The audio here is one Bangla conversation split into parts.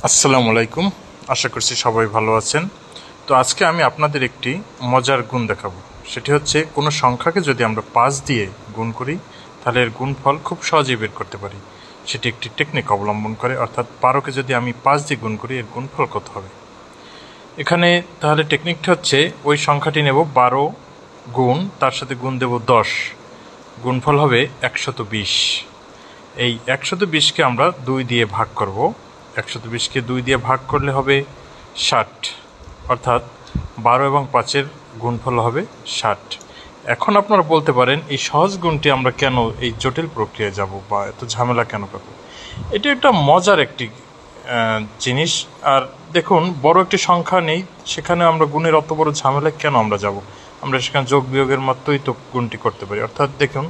আসসালামু আলাইকুম। আশা করছি সবাই ভালো আছেন। তো আজকে আমি আপনাদের একটি মজার গুণ দেখাবো। সেটি হচ্ছে কোনো সংখ্যাকে যদি আমরা 5 দিয়ে গুণ করি তাহলে এর গুণফল খুব সহজেই বের করতে পারি। সেটি একটি টেকনিক অবলম্বন করে, অর্থাৎ 12কে যদি আমি 5 দিয়ে গুণ করি এর গুণফল কত হবে। এখানে তাহলে টেকনিকটা হচ্ছে ওই সংখ্যাটি নেব 12 গুণ তার সাথে গুণ দেব 10, গুণফল হবে 120। এই 120কে আমরা 2 দিয়ে ভাগ করব। 120কে 2 দিয়ে ভাগ করলে হবে 60, অর্থাৎ 12 এবং 5-এর গুণফল হবে 60। এখন আপনারা বলতে পারেন এই সহজ গুণটি আমরা কেন এই জটিল প্রক্রিয়ায় যাব বা এত ঝামেলা কেন করব। এটা একটা মজার একটি জিনিস। আর দেখুন, বড় একটি সংখ্যা নেই, সেখানে আমরা গুণের অত বড় ঝামেলায় কেন আমরা যাব। আমরা সেখানে যোগ বিয়োগের মতোই তো গুণটি করতে পারি। অর্থাৎ দেখুন,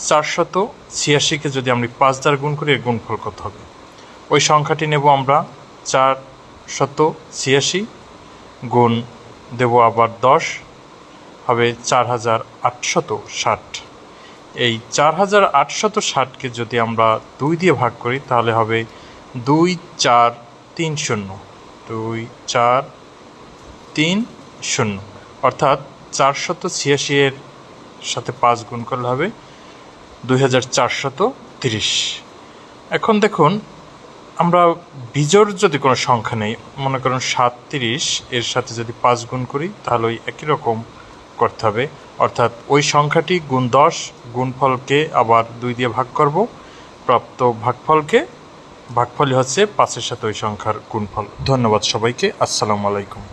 486কে যদি আমরা 5 দ্বারা গুণ করি এর গুণফল কত হবে। ওই সংখ্যাটি নেব আমরা 486 গুণ দেব আবার 10, হবে 4860। এই 4860কে যদি আমরা 2 দিয়ে ভাগ করি তাহলে হবে 2430, 2430, অর্থাৎ 486 এর সাথে 5 গুণ করলে হবে 2430। এখন দেখুন, আমরা বিজোড় যদি কোনো সংখ্যা নেই, মনে করুন 37, এর সাথে যদি 5 গুণ করি তাহলে ওই একই রকম করতে হবে। অর্থাৎ ওই সংখ্যাটি গুণ 10, গুণফলকে আবার 2 দিয়ে ভাগ করব, প্রাপ্ত ভাগফলই হচ্ছে 5-এর সাথে ওই সংখ্যার গুণফল। ধন্যবাদ সবাইকে। আসসালামু আলাইকুম।